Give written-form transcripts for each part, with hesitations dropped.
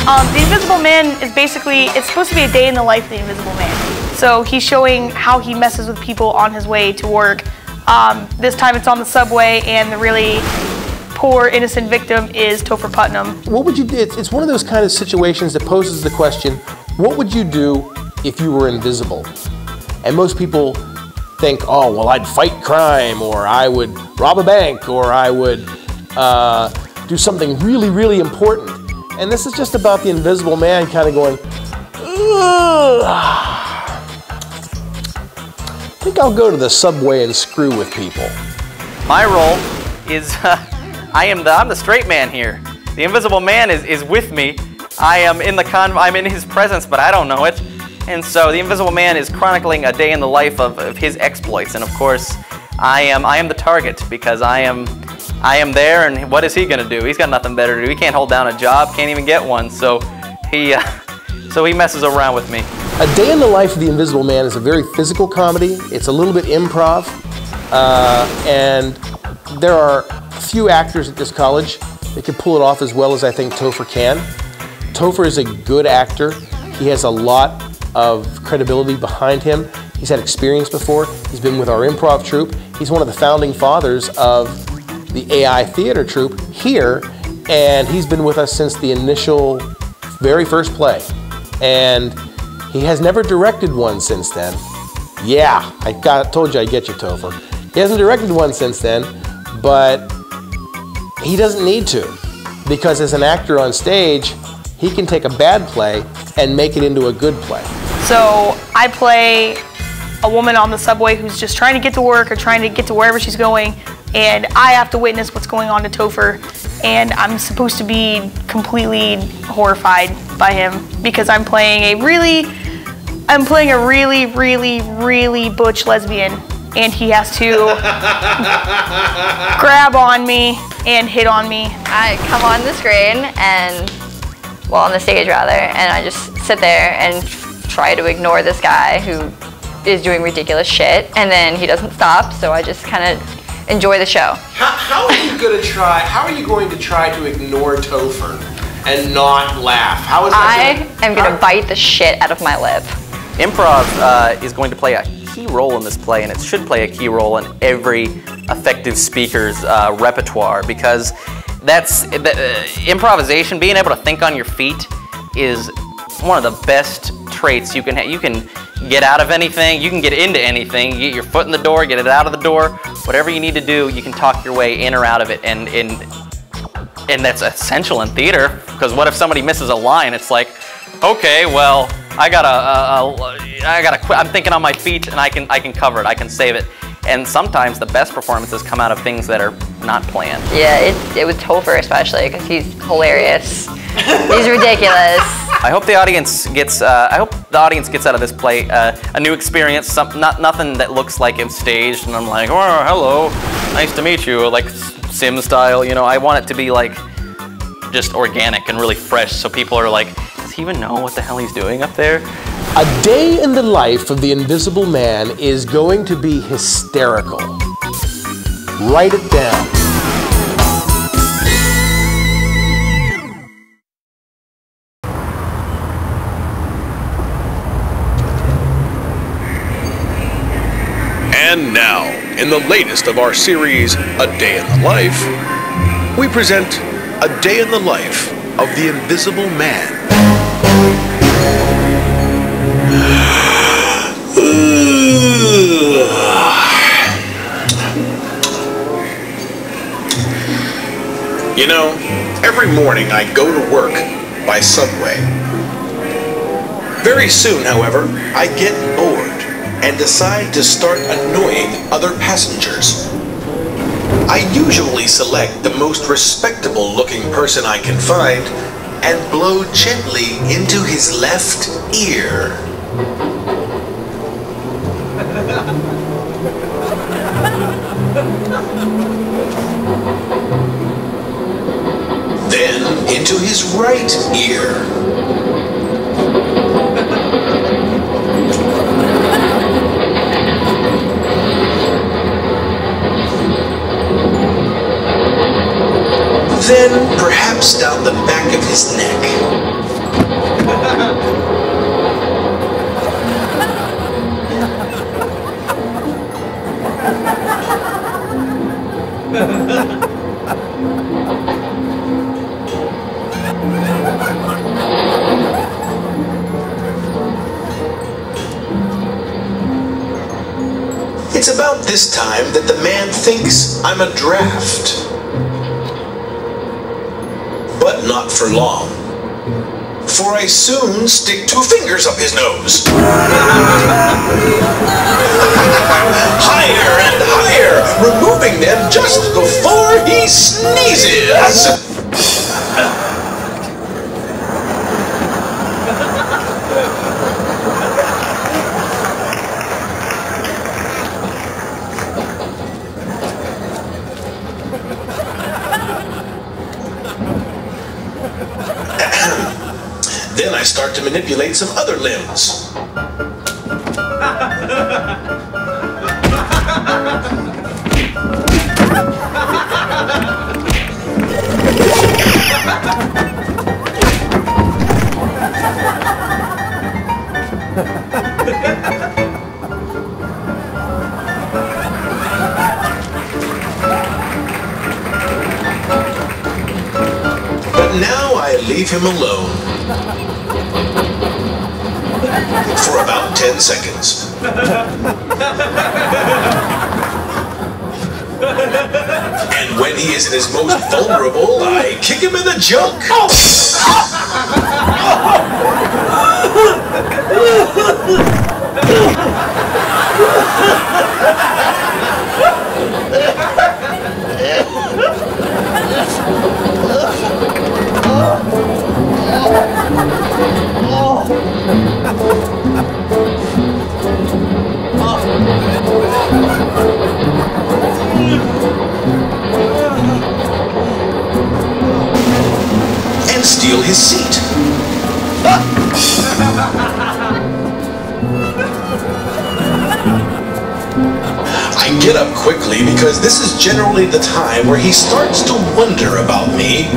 The Invisible Man is basically, it's supposed to be a day in the life of the Invisible Man. So he's showing how he messes with people on his way to work. This time it's on the subway, and the really poor innocent victim is Topher Putnam. What would you do? It's one of those kind of situations that poses the question, what would you do if you were invisible? And most people think, oh, well, I'd fight crime, or I would rob a bank, or I would do something really, really important. And this is just about the Invisible Man kind of going, ugh. I think I'll go to the subway and screw with people. My role is, I'm the straight man here. The Invisible Man is with me. I'm in his presence, but I don't know it. And so the Invisible Man is chronicling a day in the life of his exploits. And of course, I am the target, because I am there, and what is he gonna do? He's got nothing better to do. He can't hold down a job, can't even get one. So he messes around with me. A Day in the Life of the Invisible Man is a very physical comedy. It's a little bit improv, and there are few actors at this college that can pull it off as well as I think Topher can. Topher is a good actor. He has a lot of credibility behind him. He's had experience before. He's been with our improv troupe. He's one of the founding fathers of the AI theater troupe here, and he's been with us since the initial, very first play. And he has never directed one since then. Yeah, told you I'd get you, Topher. He hasn't directed one since then, but he doesn't need to, because as an actor on stage, he can take a bad play and make it into a good play. So I play a woman on the subway who's just trying to get to work or trying to get to wherever she's going, and I have to witness what's going on to Topher, and I'm supposed to be completely horrified by him because I'm playing a really, really butch lesbian, and he has to grab on me and hit on me. I come on the screen and, well, on the stage rather, and I just sit there and try to ignore this guy who is doing ridiculous shit, and then he doesn't stop, so I just kind of enjoy the show. How are you going to try to ignore Topher and not laugh? How is that I am going to bite the shit out of my lip. Improv is going to play a key role in this play, and it should play a key role in every effective speaker's repertoire, because that's improvisation. Being able to think on your feet is one of the best traits you can have. You can get out of anything, you can get into anything, you get your foot in the door, get it out of the door, whatever you need to do, you can talk your way in or out of it, and that's essential in theater, because what if somebody misses a line? It's like, okay, well, I gotta quit. I'm thinking on my feet, and I can cover it, I can save it. And sometimes the best performances come out of things that are not planned. Yeah, it was Topher especially, because he's hilarious. He's ridiculous. I hope the audience gets. I hope the audience gets out of this play a new experience. Nothing that looks like it's staged, and I'm like, oh, hello, nice to meet you, like Sim style. You know, I want it to be like just organic and really fresh, so people are like, does he even know what the hell he's doing up there? A Day in the Life of the Invisible Man is going to be hysterical. Write it down. And now, in the latest of our series, A Day in the Life, we present A Day in the Life of the Invisible Man. You know, every morning I go to work by subway. Very soon, however, I get bored and decide to start annoying other passengers. I usually select the most respectable looking person I can find and blow gently into his left ear. Then into his right ear. Then perhaps down the back of his neck. It's about this time that the man thinks I'm a draft. But not for long. For I soon stick 2 fingers up his nose. Higher and higher, removing them just before he sneezes. Then I start to manipulate some other limbs. But now I leave him alone. For about 10 seconds. And when he is at his most vulnerable, I kick him in the junk. And steal his seat. I get up quickly because this is generally the time where he starts to wonder about me.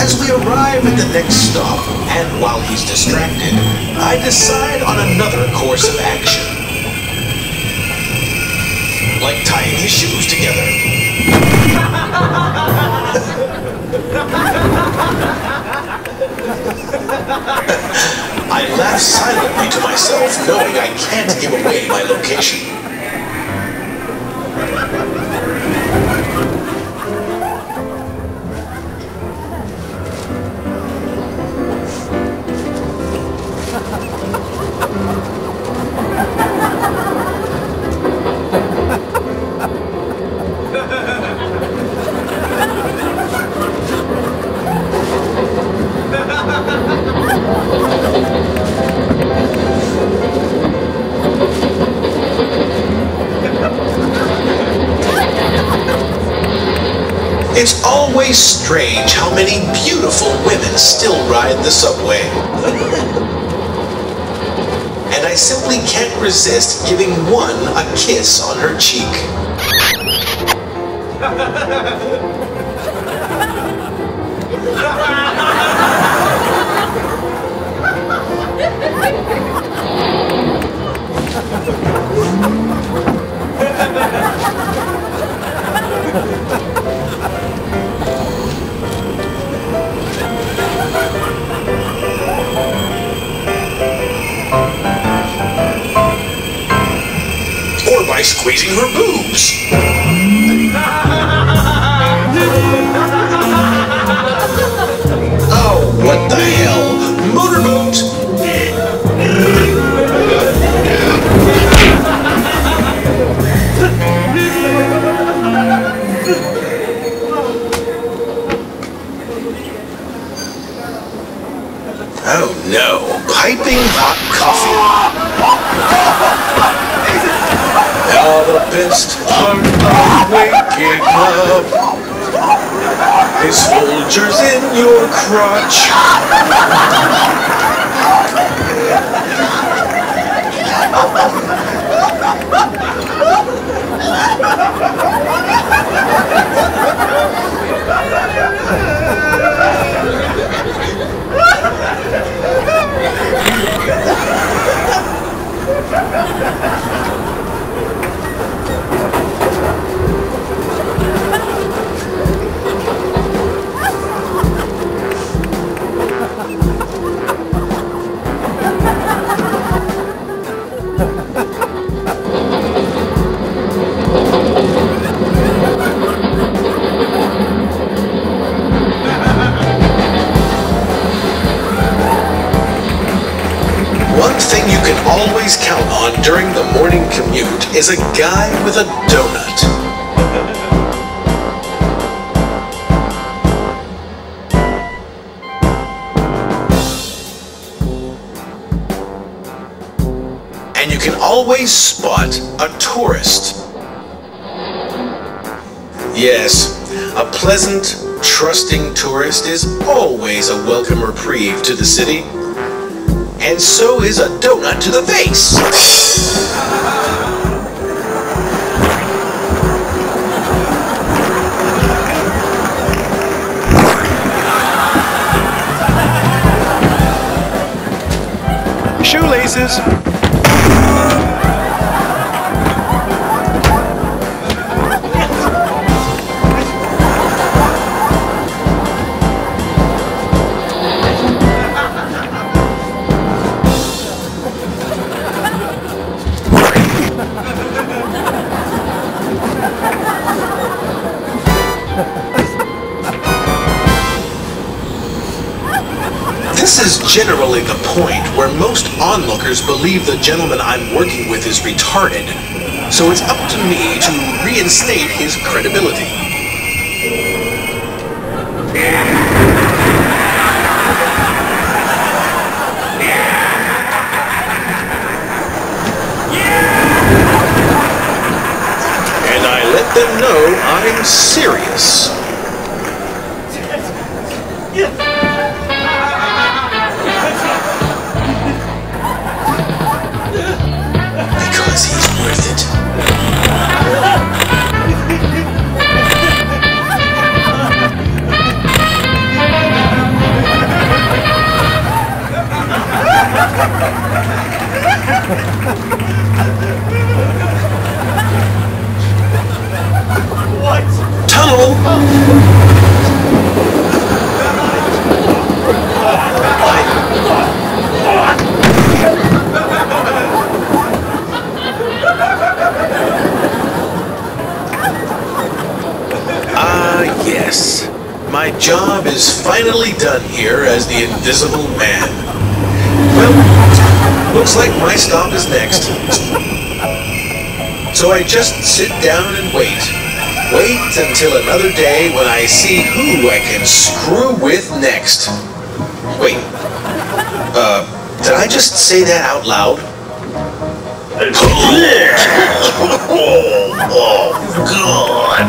As we arrive at the next stop, and while he's distracted, I decide on another course of action. Like tying his shoes together. I laugh silently to myself, knowing I can't give away my location. It's always strange how many beautiful women still ride the subway. And I simply can't resist giving one a kiss on her cheek. Or by squeezing her boobs. Oh, what the hell? Motorboat! Oh no, piping hot coffee. Now the best part of waking up is Folgers in your crotch. One thing you can always count on during the morning commute is a guy with a donut. And you can always spot a tourist. Yes, a pleasant, trusting tourist is always a welcome reprieve to the city. And so is a donut to the face. Shoelaces. This is generally the point where most onlookers believe the gentleman I'm working with is retarded, so it's up to me to reinstate his credibility. And I let them know I'm serious. Because he's worth it. What? Tunnel! Yes, my job is finally done here as the Invisible Man. Well, looks like my stop is next. So I just sit down and wait. Wait until another day when I see who I can screw with next. Wait, did I just say that out loud? Oh, God.